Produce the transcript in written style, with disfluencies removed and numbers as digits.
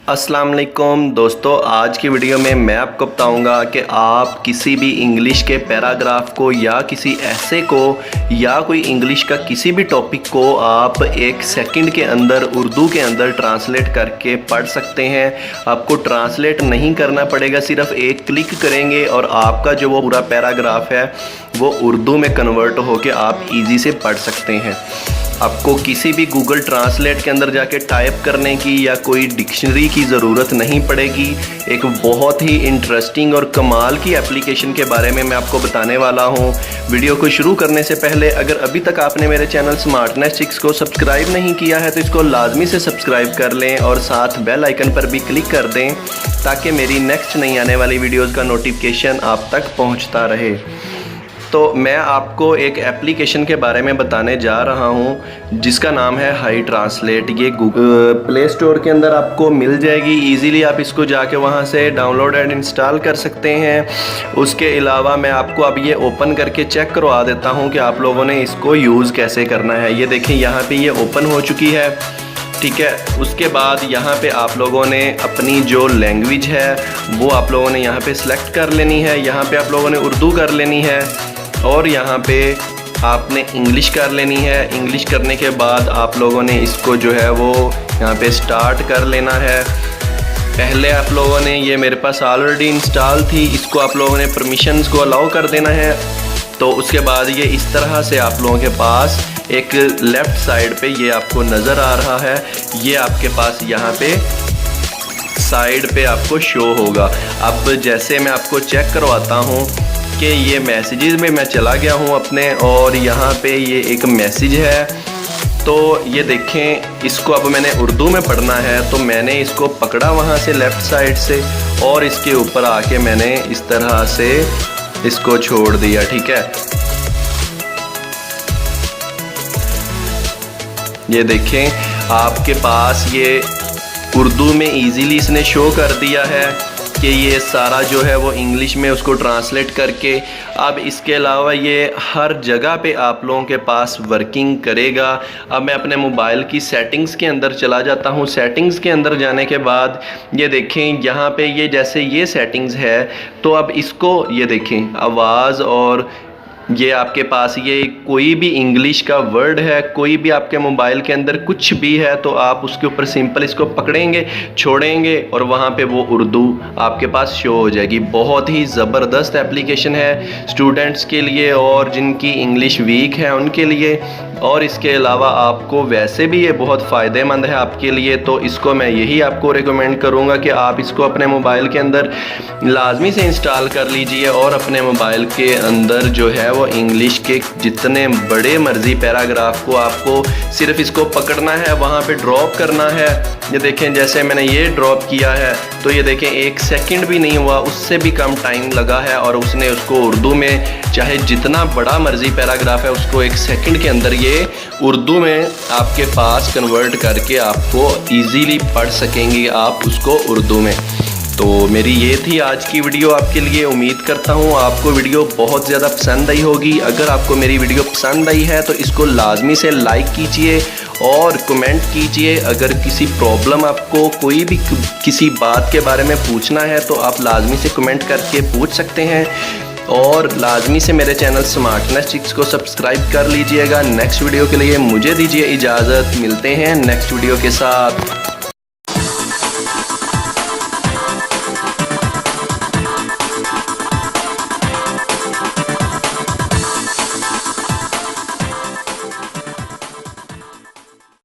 अस्सलाम वालेकुम दोस्तों, आज की वीडियो में मैं आपको बताऊंगा कि आप किसी भी इंग्लिश के पैराग्राफ को या किसी ऐसे को या कोई इंग्लिश का किसी भी टॉपिक को आप एक सेकंड के अंदर उर्दू के अंदर ट्रांसलेट करके पढ़ सकते हैं। आपको ट्रांसलेट नहीं करना पड़ेगा, सिर्फ एक क्लिक करेंगे और आपका जो वो पूरा पैराग्राफ है वो उर्दू में कन्वर्ट होकर आप ईजी से पढ़ सकते हैं। आपको किसी भी गूगल ट्रांसलेट के अंदर जाके टाइप करने की या कोई डिक्शनरी की ज़रूरत नहीं पड़ेगी। एक बहुत ही इंटरेस्टिंग और कमाल की एप्लीकेशन के बारे में मैं आपको बताने वाला हूं। वीडियो को शुरू करने से पहले अगर अभी तक आपने मेरे चैनल स्मार्टनेस चिक्स को सब्सक्राइब नहीं किया है तो इसको लाजमी से सब्सक्राइब कर लें और साथ बेल आइकन पर भी क्लिक कर दें ताकि मेरी नेक्स्ट नई आने वाली वीडियोज़ का नोटिफिकेशन आप तक पहुँचता रहे। तो मैं आपको एक एप्लीकेशन के बारे में बताने जा रहा हूं जिसका नाम है हाई ट्रांसलेट। ये गूगल प्ले स्टोर के अंदर आपको मिल जाएगी इजीली। आप इसको जाके वहां से डाउनलोड एंड इंस्टॉल कर सकते हैं। उसके अलावा मैं आपको अब ये ओपन करके चेक करवा देता हूं कि आप लोगों ने इसको यूज़ कैसे करना है। ये देखें, यहाँ पे ये ओपन हो चुकी है, ठीक है। उसके बाद यहाँ पे आप लोगों ने अपनी जो लैंग्वेज है वो आप लोगों ने यहाँ पे सिलेक्ट कर लेनी है। यहाँ पे आप लोगों ने उर्दू कर लेनी है और यहाँ पे आपने इंग्लिश कर लेनी है। इंग्लिश करने के बाद आप लोगों ने इसको जो है वो यहाँ पे स्टार्ट कर लेना है। पहले आप लोगों ने, ये मेरे पास ऑलरेडी इंस्टॉल थी, इसको आप लोगों ने परमिशंस को अलाउ कर देना है। तो उसके बाद ये इस तरह से आप लोगों के पास एक लेफ़्ट साइड पे ये आपको नज़र आ रहा है। ये आपके पास यहाँ पे साइड पे आपको शो होगा। अब जैसे मैं आपको चेक करवाता हूँ कि ये मैसेजेस में मैं चला गया हूँ अपने, और यहाँ पे ये एक मैसेज है। तो ये देखें, इसको अब मैंने उर्दू में पढ़ना है तो मैंने इसको पकड़ा वहाँ से लेफ़्ट साइड से और इसके ऊपर आके मैंने इस तरह से इसको छोड़ दिया, ठीक है। ये देखें, आपके पास ये उर्दू में इजीली इसने शो कर दिया है कि ये सारा जो है वो इंग्लिश में उसको ट्रांसलेट करके। अब इसके अलावा ये हर जगह पे आप लोगों के पास वर्किंग करेगा। अब मैं अपने मोबाइल की सेटिंग्स के अंदर चला जाता हूँ। सेटिंग्स के अंदर जाने के बाद ये देखें, यहाँ पे ये जैसे ये सेटिंग्स है तो अब इसको ये देखें, आवाज़ और ये आपके पास ये कोई भी इंग्लिश का वर्ड है, कोई भी आपके मोबाइल के अंदर कुछ भी है तो आप उसके ऊपर सिंपल इसको पकड़ेंगे, छोड़ेंगे और वहाँ पे वो उर्दू आपके पास शो हो जाएगी। बहुत ही ज़बरदस्त एप्लीकेशन है स्टूडेंट्स के लिए और जिनकी इंग्लिश वीक है उनके लिए। और इसके अलावा आपको वैसे भी ये बहुत फ़ायदेमंद है आपके लिए। तो इसको मैं यही आपको रिकमेंड करूँगा कि आप इसको अपने मोबाइल के अंदर लाजमी से इंस्टॉल कर लीजिए और अपने मोबाइल के अंदर जो है वो इंग्लिश के जितने बड़े मर्जी पैराग्राफ को आपको सिर्फ इसको पकड़ना है, वहाँ पे ड्रॉप करना है। ये देखें, जैसे मैंने ये ड्रॉप किया है तो ये देखें 1 सेकंड भी नहीं हुआ, उससे भी कम टाइम लगा है और उसने उसको उर्दू में चाहे जितना बड़ा मर्जी पैराग्राफ है उसको 1 सेकंड के अंदर ये उर्दू में आपके पास कन्वर्ट करके आपको इजीली पढ़ सकेंगे आप उसको उर्दू में। तो मेरी ये थी आज की वीडियो आपके लिए। उम्मीद करता हूँ आपको वीडियो बहुत ज़्यादा पसंद आई होगी। अगर आपको मेरी वीडियो पसंद आई है तो इसको लाजमी से लाइक कीजिए और कमेंट कीजिए। अगर किसी प्रॉब्लम आपको कोई भी किसी बात के बारे में पूछना है तो आप लाजमी से कमेंट करके पूछ सकते हैं और लाजमी से मेरे चैनल स्मार्टनेस चिक्स को सब्सक्राइब कर लीजिएगा। नेक्स्ट वीडियो के लिए मुझे दीजिए इजाज़त। मिलते हैं नेक्स्ट वीडियो के साथ।